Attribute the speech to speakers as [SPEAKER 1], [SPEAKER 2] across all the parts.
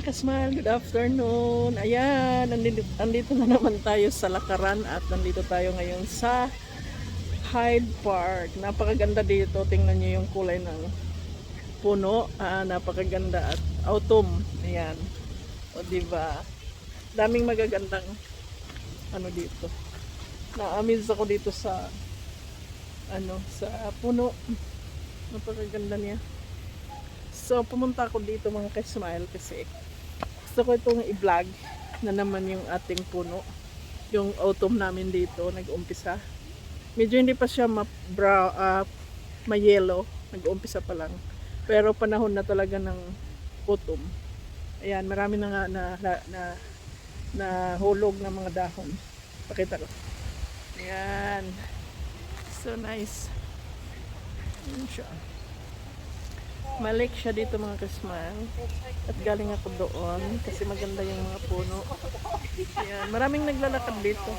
[SPEAKER 1] mga kasmal, good afternoon. Ayan, andito na naman tayo sa lakaran at nandito tayo ngayon sa Hyde Park. Napakaganda dito. Tingnan nyo yung kulay ng puno. Napakaganda at autumn. Ayan. O diba? Daming magagandang ano dito. Na-amaze ako dito sa sa puno. Napakaganda niya. So, pumunta ako dito mga ka-smile kasi gusto ko itong i-vlog na naman yung ating puno. Yung autumn namin dito, nag-umpisa. Medyo hindi pa siya ma-yellow, nag-umpisa pa lang. Pero panahon na talaga ng autumn. Ayan, marami na nga na hulog na mga dahon. Pakita ko. Ayan. So nice. Ayan siya. Malik siya dito mga kasmal. At galing ako doon kasi maganda yung mga puno. Ayan, maraming naglalakad dito.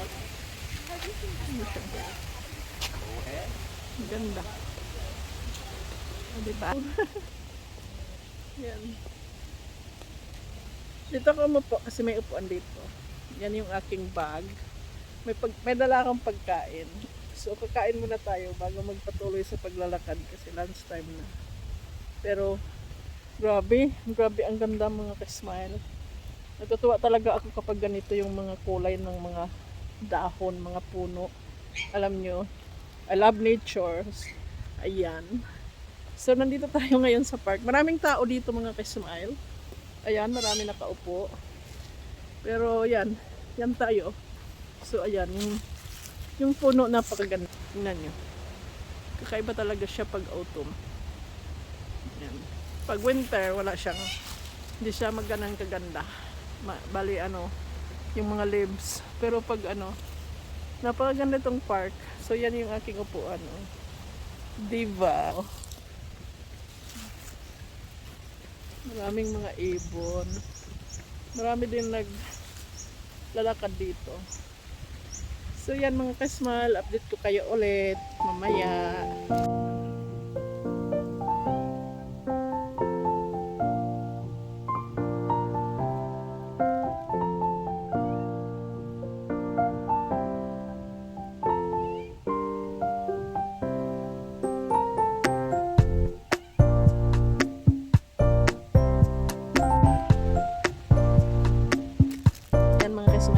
[SPEAKER 1] Maganda. Diba? Ayan. Dito ako umupo kasi may upuan dito. Yan yung aking bag. May dala akong pagkain. So kakain muna tayo bago magpatuloy sa paglalakad kasi lunchtime na. Pero grabe ang ganda mga ka-smile. Natutuwa talaga ako kapag ganito yung mga kulay ng mga dahon, mga puno. Alam nyo, I love nature. Ayan. So nandito tayo ngayon sa park. Maraming tao dito mga ka-smile. Ayan, marami nakaupo. Pero yan tayo. So ayan, yung puno napakaganda. Tingnan nyo. Kakaiba talaga siya pag autumn. Yan. Pag winter, hindi siya magganang kaganda. Bali yung mga leaves. Pero pag napakaganda itong park. So yan yung aking upuan. Diba? Maraming mga ibon. Marami din naglalakad dito. So yan mga kasmal, update ko kayo ulit mamaya.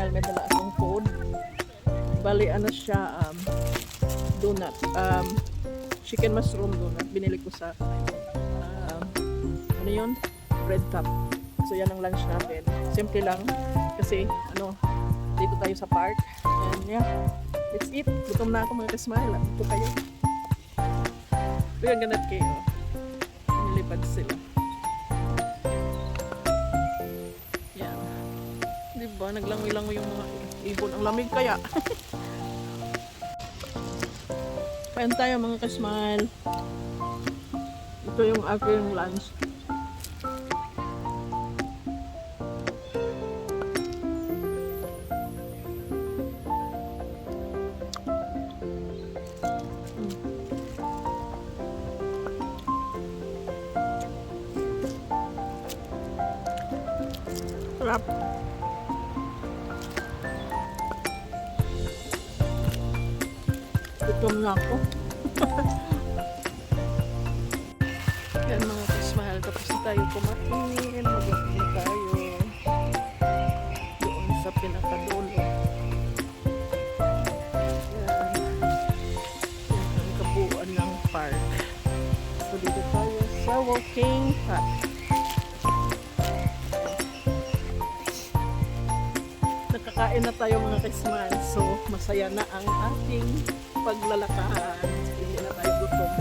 [SPEAKER 1] May dala akong food. Bali siya donut. Chicken mushroom donut. Binili ko sa yun? Bread top. So yan ang lunch natin. Simple lang kasi dito tayo sa park. And yeah, let's eat. Gutom na ako mga kasmile. Ito kayo. Ito yung ganat kayo. Nilipad sila. Diba? Naglangoy-langoy yung mga ibon. Ang lamig kaya. Kain tayo mga kasmile. Ito yung aking lunch. Sarap. Gutom na ako. Yan mga kasmahal. Tapos na tayo kumain. Mag-iin tayo. Doon sa pinakadulo. Yan. Yan ang kabuuan ng park. So dito tayo sa walking path. Nakakain na tayo mga kasmahal. So masaya na ang ating paglalakaran. Hindi na tayo gutom.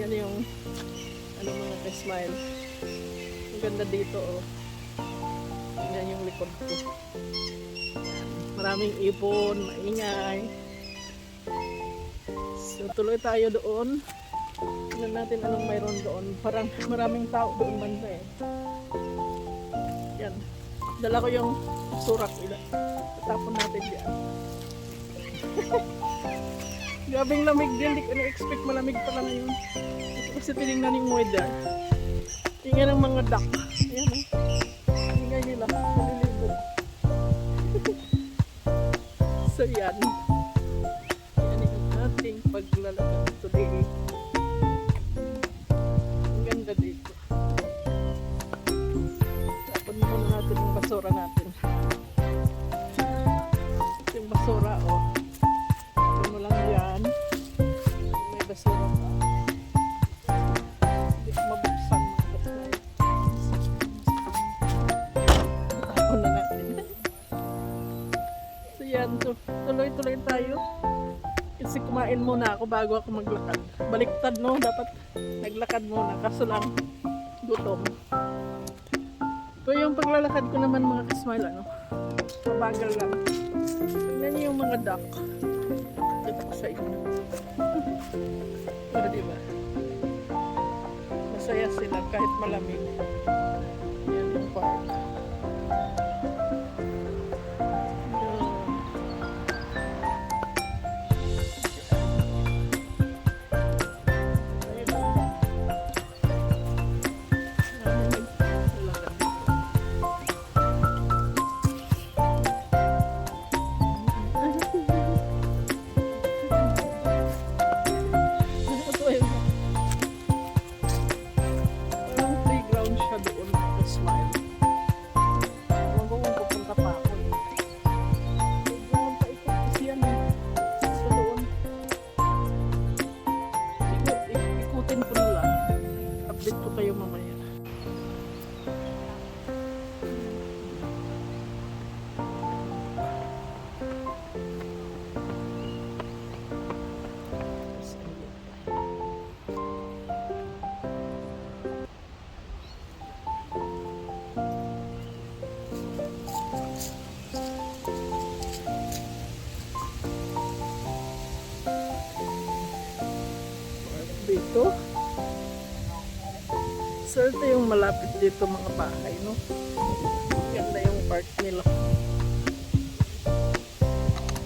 [SPEAKER 1] Yan yung mga ka-smile. Ang ganda dito yan yung likod ko. Maraming ibon, maingay. So tuloy tayo doon. Tingnan natin anong mayroon doon. Parang maraming tao doon banda Yan. Dala ko yung surak nila. Tatapon natin yan. Gabing lamig din, hindi ko na-expect malamig pala ngayon. Kasi tinignan yung weather. Tingnan ng mga duck. Ayan o. Tingnan nila. Naliligo. So yan. Yan yung ating paglalakad today. Ang ganda dito. Tapon muna natin yung basura natin. Yung basura o. Tapon mo lang yan. May basura pa. Hindi ko mabuksan. Tapon na natin. So yan. So tuloy-tuloy tayo. Kasi kumain muna ako bago ako maglakad. Baliktad no. Dapat naglakad muna. Kaso lang gutom. So yung paglalakad ko naman mga kasmile ano. Mabagal lang. Tingnan niyo yung mga duck. Kita ko sa inyo. Pero diba? Masaya sila kahit malamig. Yan yung park. Kayo mamaya. Dito. Swerte yung malapit dito mga bahay, no? Ganda yung park nila.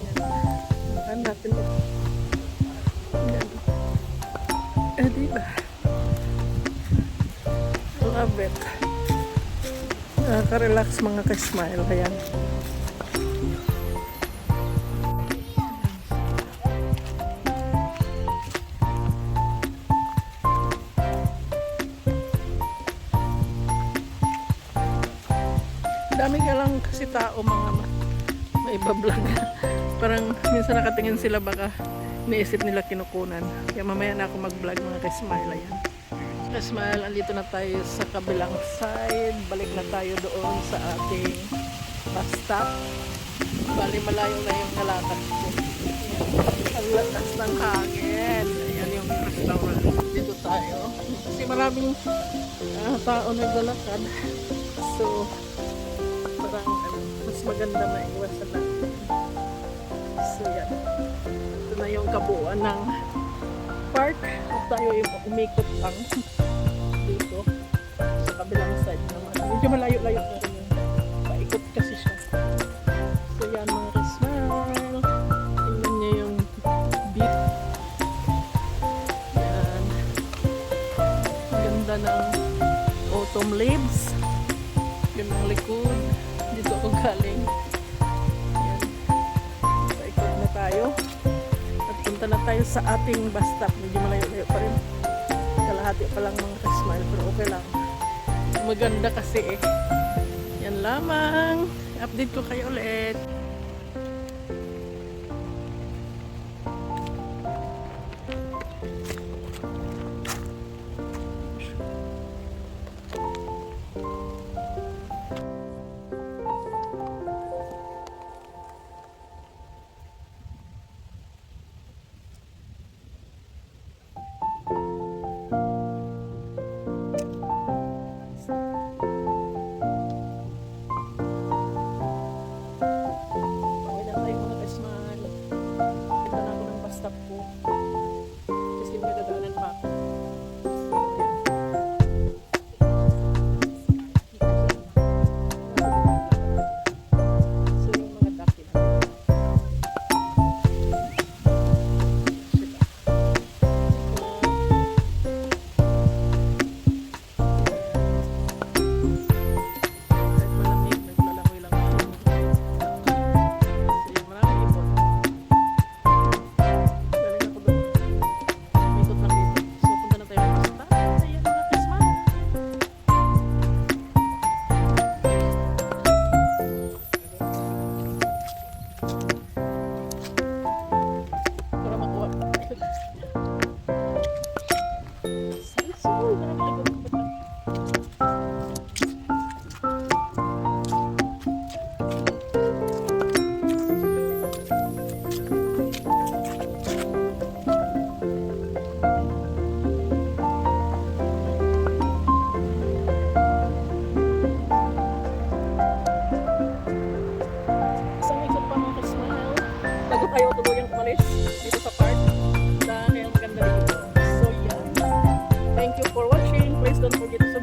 [SPEAKER 1] Yan. Saan natin ito? Yan. Diba? Love it. Nakaka-relax mga ka-smile. Ayan. Dami ka lang kasi tao mga may iba-vlog. Parang minsan nakatingin sila baka iniisip nila kinukunan. Kaya mamaya na ako mag-vlog mga ka-smile. Ayan. Ka-smile, andito na tayo sa kabilang side. Balik na tayo doon sa ating bus stop. Bali malayo na yung nalakad ko. Ang lakas ng hangin. Ayan yung restaurant. Dito tayo. Kasi maraming tao naglalakad. So parang mas maganda maiwasan natin. So yan. Ito na yung kabuuan ng park. At tayo yung umikot lang dito sa kabilang side naman. Medyo malayo-layo na rin yun. Paikot kasi siya. So yan mga ka-smile. Tingnan niyo yung beach. Yan. Ganda ng autumn leaves. Yun ang likod. Dito ako galing. Yan. Paikot na tayo. At punta na tayo sa ating bus stop. Medyo malayo-layo pa rin. Kalahati pa lang mga ka-smile. Pero okay lang. Maganda kasi eh. Yan lamang. Update ko kayo ulit.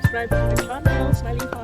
[SPEAKER 1] subscribe to my channel, Smiling